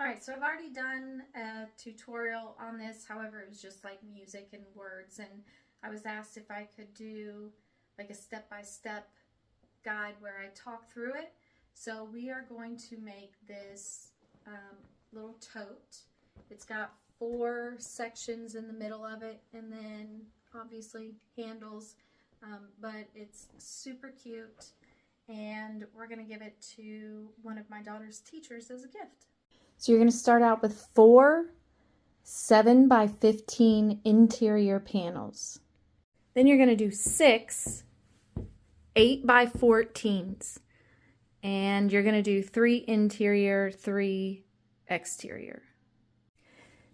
Alright, so I've already done a tutorial on this, however it was just like music and words, and I was asked if I could do like a step-by-step guide where I talk through it. So we are going to make this little tote. It's got 4 sections in the middle of it, and then obviously handles, but it's super cute, and we're going to give it to one of my daughter's teachers as a gift. So you're going to start out with 4 7x15 interior panels. Then you're going to do 6 8x14s. And you're going to do 3 interior, 3 exterior.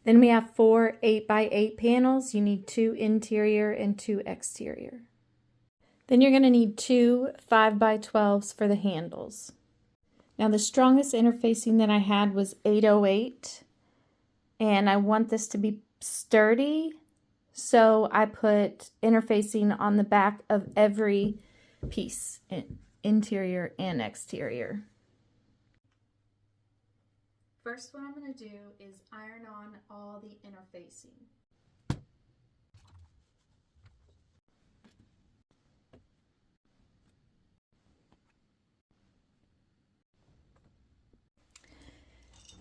Then we have 4 8x8 panels. You need 2 interior and 2 exterior. Then you're going to need 2 5x12s for the handles. Now the strongest interfacing that I had was 808, and I want this to be sturdy, so I put interfacing on the back of every piece, interior and exterior. First, what I'm going to do is iron on all the interfacing.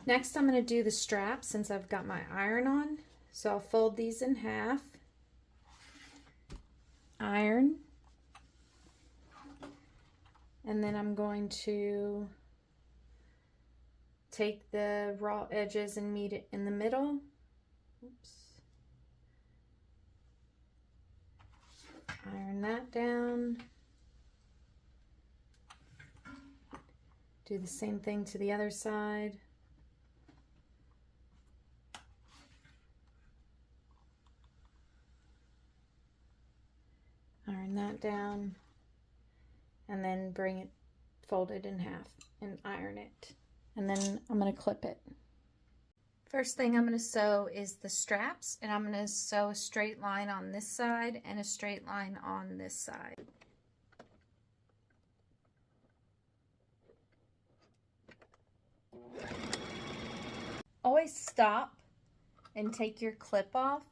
Next, I'm going to do the straps since I've got my iron on. So I'll fold these in half, iron, and then I'm going to take the raw edges and meet it in the middle. Oops. Iron that down. Do the same thing to the other side. Iron that down, and then bring it folded in half and iron it. And then I'm going to clip it. First thing I'm going to sew is the straps, and I'm going to sew a straight line on this side and a straight line on this side. Always stop and take your clip off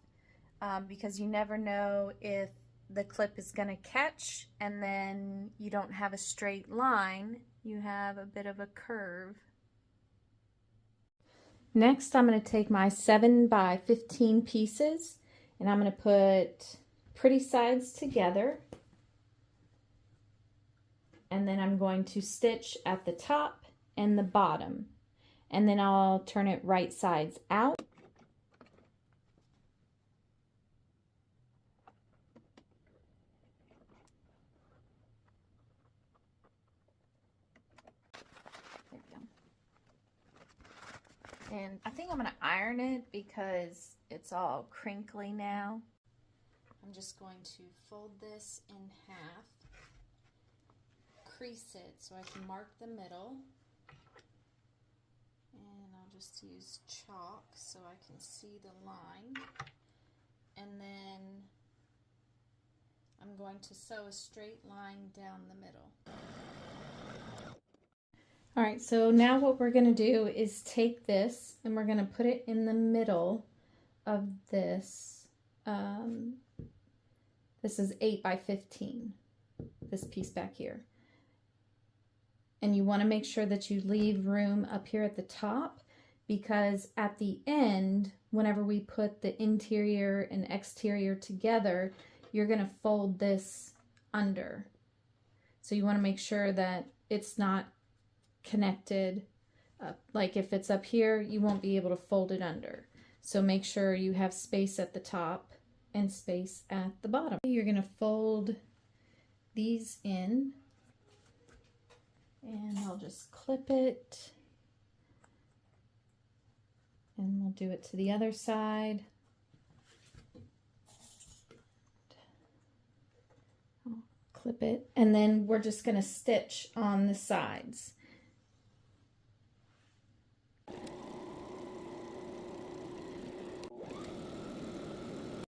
because you never know if the clip is going to catch and then you don't have a straight line, you have a bit of a curve. Next, I'm going to take my 7x15 pieces and I'm going to put pretty sides together, and then I'm going to stitch at the top and the bottom, and then I'll turn it right sides out. And I think I'm going to iron it because it's all crinkly now. I'm just going to fold this in half, crease it so I can mark the middle, and I'll just use chalk so I can see the line, and then I'm going to sew a straight line down the middle. Alright, so now what we're going to do is take this and we're going to put it in the middle of this. This is 8x15, this piece back here. And you want to make sure that you leave room up here at the top, because at the end, whenever we put the interior and exterior together, you're going to fold this under. So you want to make sure that it's not connected up. Like if it's up here, you won't be able to fold it under. So make sure you have space at the top and space at the bottom. You're going to fold these in, and I'll just clip it, and we'll do it to the other side. I'll clip it, and then we're just going to stitch on the sides.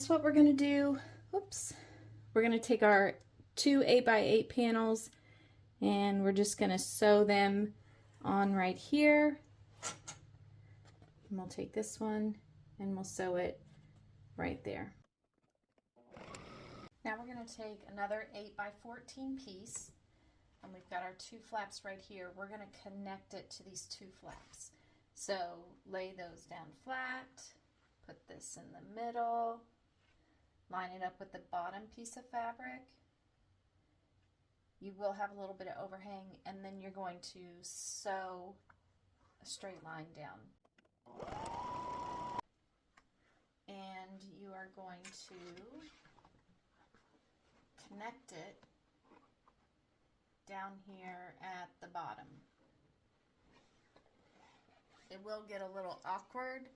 What we're going to do, we're going to take our 2 8x8 panels and we're just going to sew them on right here, And we'll take this one and we'll sew it right there. Now we're going to take another 8x14 piece, and we've got our two flaps right here. We're going to connect it to these two flaps. So lay those down flat, put this in the middle, line it up with the bottom piece of fabric. You will have a little bit of overhang, and then you're going to sew a straight line down. And you are going to connect it down here at the bottom. It will get a little awkward,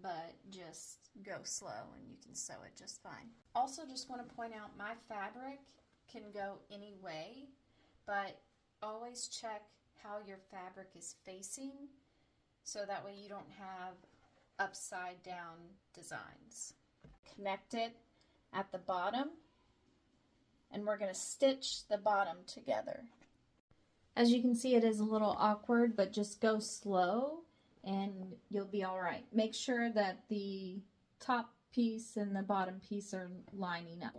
but just go slow and you can sew it just fine. Also, just want to point out, my fabric can go any way, but always check how your fabric is facing so that way you don't have upside down designs. Connect it at the bottom, and we're going to stitch the bottom together. As you can see, it is a little awkward, but just go slow and you'll be all right. Make sure that the top piece and the bottom piece are lining up.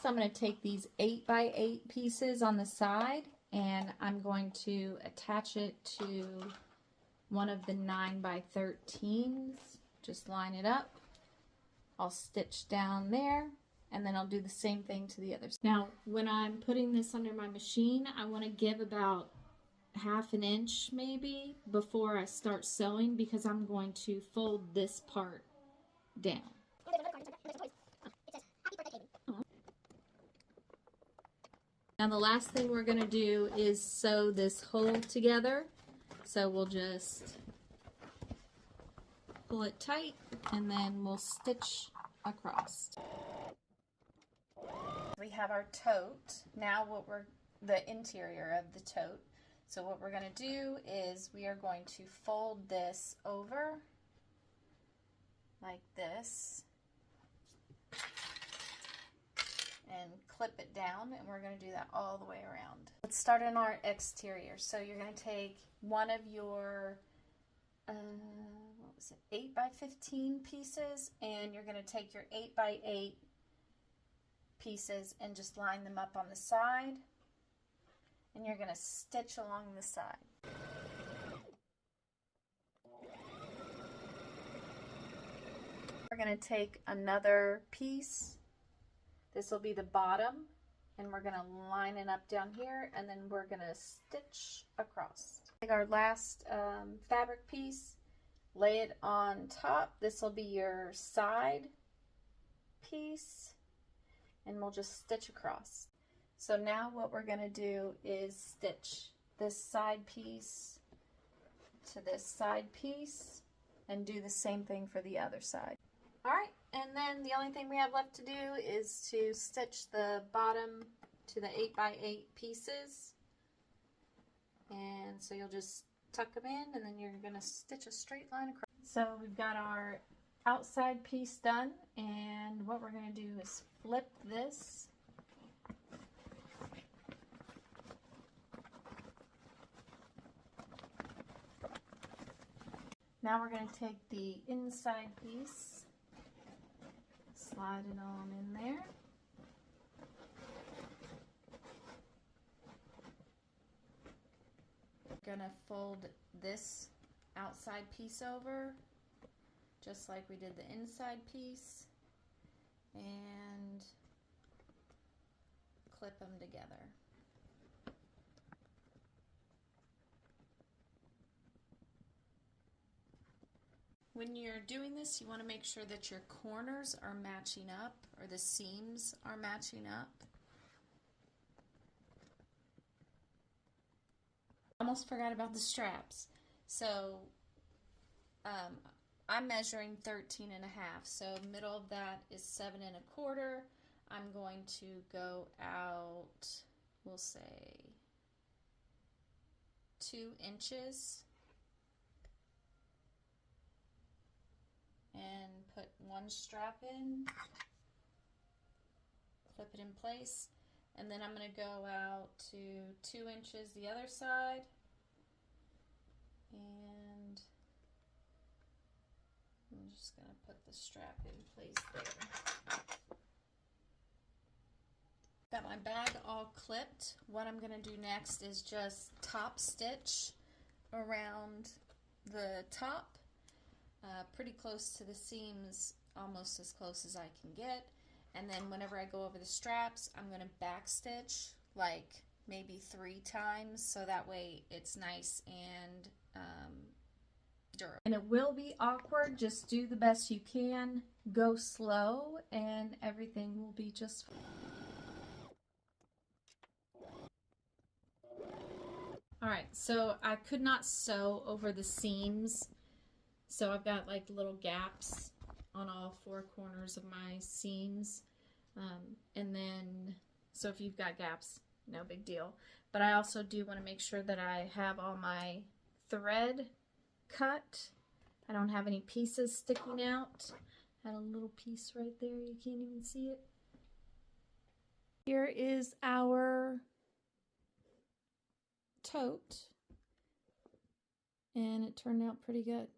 So I'm going to take these 8x8 pieces on the side, and I'm going to attach it to one of the 9x13s. Just line it up. I'll stitch down there, and then I'll do the same thing to the other side. Now, when I'm putting this under my machine, I want to give about ½ inch maybe before I start sewing, because I'm going to fold this part down. Now the last thing we're going to do is sew this hole together. So we'll just pull it tight and then we'll stitch across. We have our tote. Now the interior of the tote. So what we're going to do is we are going to fold this over like this and clip it down, and we're going to do that all the way around. Let's start on our exterior. So you're going to take one of your 8x15 pieces, and you're going to take your 8x8 pieces and just line them up on the side, and you're going to stitch along the side. We're going to take another piece. This will be the bottom, and we're going to line it up down here, and then we're going to stitch across. Take our last fabric piece, lay it on top. This will be your side piece, and we'll just stitch across. So now what we're going to do is stitch this side piece to this side piece and do the same thing for the other side. All right, and then the only thing we have left to do is to stitch the bottom to the 8x8 pieces. And so you'll just tuck them in, and then you're going to stitch a straight line across. So we've got our outside piece done, and what we're going to do is flip this. Now we're going to take the inside piece, slide it on in there. We're going to fold this outside piece over just like we did the inside piece and clip them together. When you're doing this, you want to make sure that your corners are matching up, or the seams are matching up. Almost forgot about the straps. So I'm measuring 13 and a half. So middle of that is 7 1/4. I'm going to go out, we'll say 2 inches. And put one strap in, clip it in place, and then I'm going to go out to 2 inches the other side. And I'm just going to put the strap in place there. Got my bag all clipped. What I'm going to do next is just top stitch around the top, pretty close to the seams, almost as close as I can get. And then whenever I go over the straps, I'm going to back stitch like maybe 3 times, so that way it's nice and durable. And it will be awkward. Just do the best you can. Go slow and everything will be just fine. Alright, so I could not sew over the seams, so I've got like little gaps on all 4 corners of my seams. And then, so if you've got gaps, no big deal. But I also do want to make sure that I have all my thread cut. I don't have any pieces sticking out. Had a little piece right there, you can't even see it. Here is our tote, and it turned out pretty good.